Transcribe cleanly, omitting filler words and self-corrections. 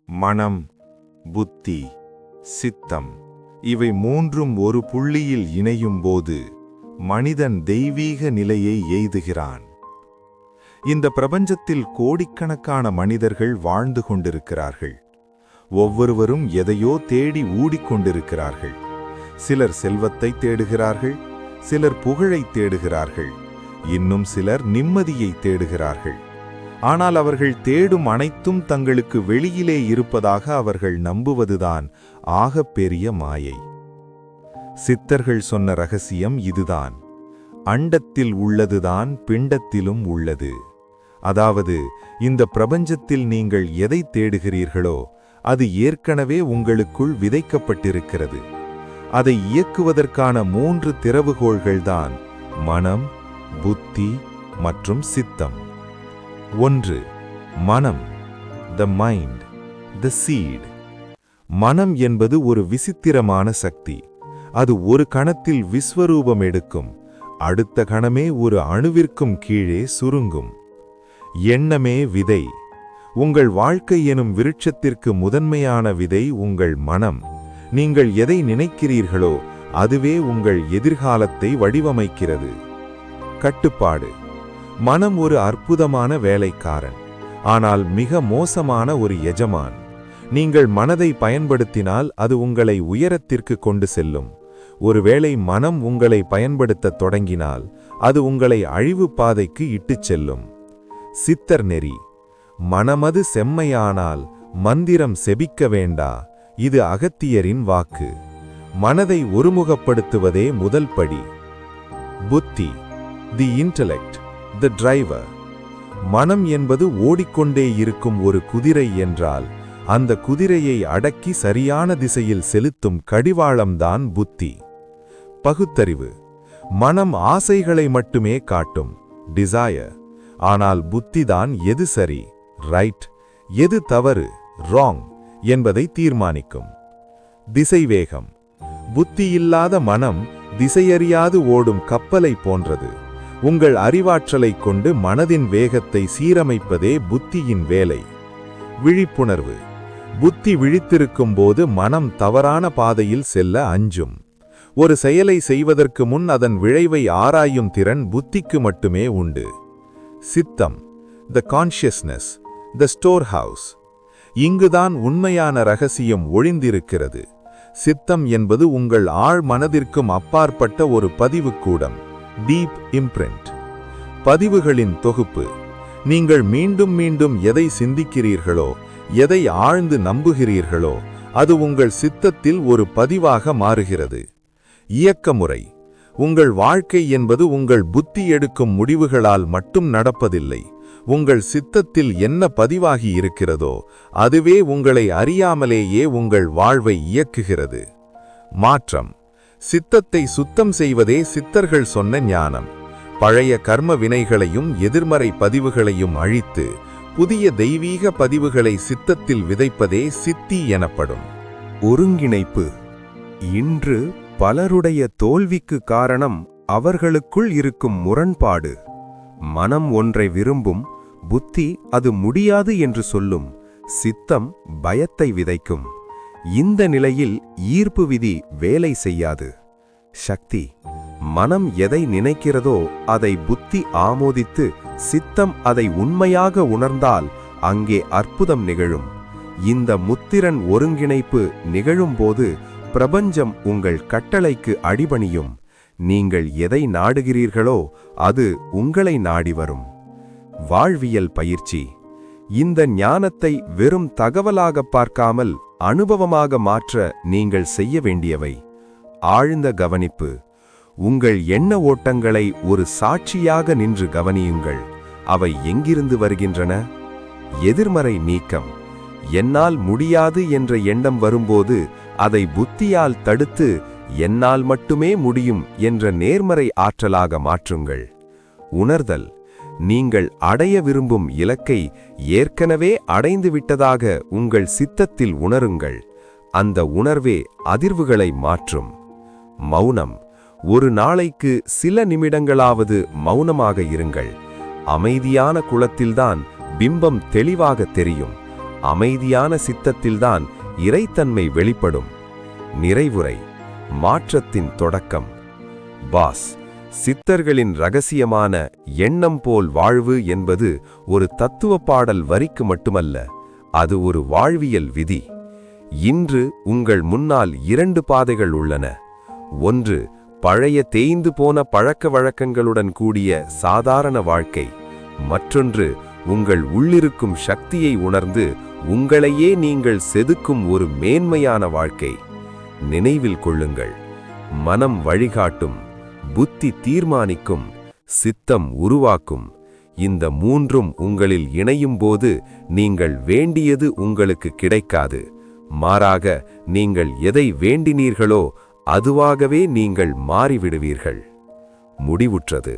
மனம், புத்தி, சித்தம் இவை மூன்றும் ஒரு புள்ளியில் இணையும் போது மனிதன் தெய்வீக நிலையை எய்துகிறான். இந்த பிரபஞ்சத்தில் கோடிக்கணக்கான மனிதர்கள் வாழ்ந்து கொண்டிருக்கிறார்கள். ஒவ்வொருவரும் எதையோ தேடி ஊடிக்கொண்டிருக்கிறார்கள். சிலர் செல்வத்தை தேடுகிறார்கள், சிலர் புகழை தேடுகிறார்கள், இன்னும் சிலர் நிம்மதியை தேடுகிறார்கள். ஆனால் அவர்கள் தேடும் அனைத்தும் தங்களுக்கு வெளியிலே இருப்பதாக அவர்கள் நம்புவதுதான் ஆகப்பெரிய மாயை. சித்தர்கள் சொன்ன ரகசியம் இதுதான். அண்டத்தில் உள்ளதுதான் பிண்டத்திலும் உள்ளது. அதாவது இந்த பிரபஞ்சத்தில் நீங்கள் எதை தேடுகிறீர்களோ அது ஏற்கனவே உங்களுக்குள் விதைக்கப்பட்டிருக்கிறது. அதை இயக்குவதற்கான 3 திறவுகோள்கள்தான் மனம், புத்தி மற்றும் சித்தம். 1. மனம், the mind, the seed. மனம் என்பது ஒரு விசித்திரமான சக்தி. அது ஒரு கணத்தில் விஸ்வரூபம் எடுக்கும், அடுத்த கணமே ஒரு அணுவிற்கும் கீழே சுருங்கும். எண்ணமே விதை. உங்கள் வாழ்க்கை எனும் விருட்சத்திற்கு முதன்மையான விதை உங்கள் மனம். நீங்கள் எதை நினைக்கிறீர்களோ அதுவே உங்கள் எதிர்காலத்தை வடிவமைக்கிறது. கட்டுப்பாடு. மனம் ஒரு அற்புதமான வேலைக்காரன், ஆனால் மிக மோசமான ஒரு எஜமான். நீங்கள் மனதை பயன்படுத்தினால் அது உங்களை உயரத்திற்கு கொண்டு செல்லும். ஒருவேளை மனம் உங்களை பயன்படுத்தத் தொடங்கினால் அது உங்களை அழிவு பாதைக்கு இட்டுச் செல்லும். சித்தர் நெறி. மனமது செம்மையானால் மந்திரம் செபிக்க வேண்டா, இது அகத்தியரின் வாக்கு. மனதை ஒருமுகப்படுத்துவதே முதல் படி. புத்தி, தி இன்டெலெக்ட், தி டிரைவர். மனம் என்பது ஓடிக்கொண்டே இருக்கும் ஒரு குதிரை என்றால் அந்த குதிரையை அடக்கி சரியான திசையில் செலுத்தும் கடிவாளம்தான் புத்தி. பகுத்தறிவு. மனம் ஆசைகளை மட்டுமே காட்டும், டிசையர். ஆனால் புத்திதான் எது சரி, ரைட், எது தவறு, ராங் என்பதை தீர்மானிக்கும். திசைவேகம். புத்தியில்லாத மனம் திசையறியாது ஓடும் கப்பலை போன்றது. உங்கள் அறிவாற்றலைக் கொண்டு மனதின் வேகத்தை சீரமைப்பதே புத்தியின் வேலை. விழிப்புணர்வு. புத்தி விழித்திருக்கும் போது மனம் தவறான பாதையில் செல்ல அஞ்சும். ஒரு செயலை செய்வதற்கு முன் அதன் விளைவை ஆராயும் திறன் புத்திக்கு மட்டுமே உண்டு. சித்தம், த கான்ஷியஸ்னஸ், த ஸ்டோர் ஹவுஸ். இங்குதான் உண்மையான ரகசியம் ஒளிந்திருக்கிறது. சித்தம் என்பது உங்கள் ஆழ் மனதிற்கும் அப்பாற்பட்ட ஒரு பதிவுக்கூடம், டீப் இம்ப்ரிண்ட். பதிவுகளின் தொகுப்பு. நீங்கள் மீண்டும் மீண்டும் எதை சிந்திக்கிறீர்களோ, எதை ஆழ்ந்து நம்புகிறீர்களோ அது உங்கள் சித்தத்தில் ஒரு பதிவாக மாறுகிறது. இயக்கமுறை. உங்கள் வாழ்க்கை என்பது உங்கள் புத்தி எடுக்கும் முடிவுகளால் மட்டும் நடப்பதில்லை. உங்கள் சித்தத்தில் என்ன பதிவாகி இருக்கிறதோ அதுவே உங்களை அறியாமலேயே உங்கள் வாழ்வை இயக்குகிறது. மாற்றம். சித்தத்தை சுத்தம் செய்வதே சித்தர்கள் சொன்ன ஞானம். பழைய கர்ம வினைகளையும் எதிர்மறை பதிவுகளையும் அழித்து புதிய தெய்வீக பதிவுகளை சித்தத்தில் விதைப்பதே சித்தி எனப்படும். ஒருங்கிணைப்பு. இன்று பலருடைய தோல்விக்கு காரணம் அவர்களுக்குள் இருக்கும் முரண்பாடு. மனம் ஒன்றை விரும்பும், புத்தி அது முடியாது என்று சொல்லும், சித்தம் பயத்தை விதைக்கும். இந்த நிலையில் ஈர்ப்பு விதி வேலை செய்யாது. சக்தி. மனம் எதை நினைக்கிறதோ அதை புத்தி ஆமோதித்து சித்தம் அதை உண்மையாக உணர்ந்தால் அங்கே அற்புதம் நிகழும். இந்த முத்திரன் ஒருங்கிணைப்பு நிகழும்போது பிரபஞ்சம் உங்கள் கட்டளைக்கு அடிபணியும். நீங்கள் எதை நாடுகிறீர்களோ அது உங்களை நாடி வரும். வாழ்வியல் பயிற்சி. இந்த ஞானத்தை வெறும் தகவலாக பார்க்காமல் அனுபவமாக மாற்ற நீங்கள் செய்ய வேண்டியவை. ஆழ்ந்த கவனிப்பு. உங்கள் எண்ண ஓட்டங்களை ஒரு சாட்சியாக நின்று கவனியுங்கள். அவை எங்கிருந்து வருகின்றன? எதிர்மறை நீக்கம். என்னால் முடியாது என்ற எண்ணம் வரும்போது அதை புத்தியால் தடுத்து என்னால் மட்டுமே முடியும் என்ற நேர்மறை ஆற்றலாக மாற்றுங்கள். உணர்தல். நீங்கள் அடைய விரும்பும் இலக்கை ஏற்கனவே அடைந்துவிட்டதாக உங்கள் சித்தத்தில் உணருங்கள். அந்த உணர்வே அதிர்வுகளை மாற்றும். மௌனம். ஒரு நாளைக்கு சில நிமிடங்களாவது மௌனமாக இருங்கள். அமைதியான குளத்தில்தான் பிம்பம் தெளிவாக தெரியும். அமைதியான சித்தத்தில்தான் இறைத்தன்மை வெளிப்படும். நிறைவுரை: மாற்றத்தின் தொடக்கம். பாஸ், சித்தர்களின் ரகசியமான எண்ணம் போல் வாழ்வு என்பது ஒரு தத்துவ பாடல் வரிக்கு மட்டுமல்ல, அது ஒரு வாழ்வியல் விதி. இன்று உங்கள் முன்னால் 2 பாதைகள் உள்ளன. ஒன்று, பழைய தேய்ந்து போன பழக்க வழக்கங்களுடன் கூடிய சாதாரண வாழ்க்கை. மற்றொன்று, உங்கள் உள்ளிருக்கும் சக்தியை உணர்ந்து உங்களையே நீங்கள் செதுக்கும் ஒரு மேன்மையான வாழ்க்கை. நினைவில் கொள்ளுங்கள், மனம் வழிகாட்டும், புத்தி தீர்மானிக்கும், சித்தம் உருவாக்கும். இந்த 3ம் உங்களில் இணையும் போது நீங்கள் வேண்டியது உங்களுக்கு கிடைக்காது. மாறாக, நீங்கள் எதை வேண்டினீர்களோ அதுவாகவே நீங்கள் மாறிவிடுவீர்கள். முடிவுற்றது.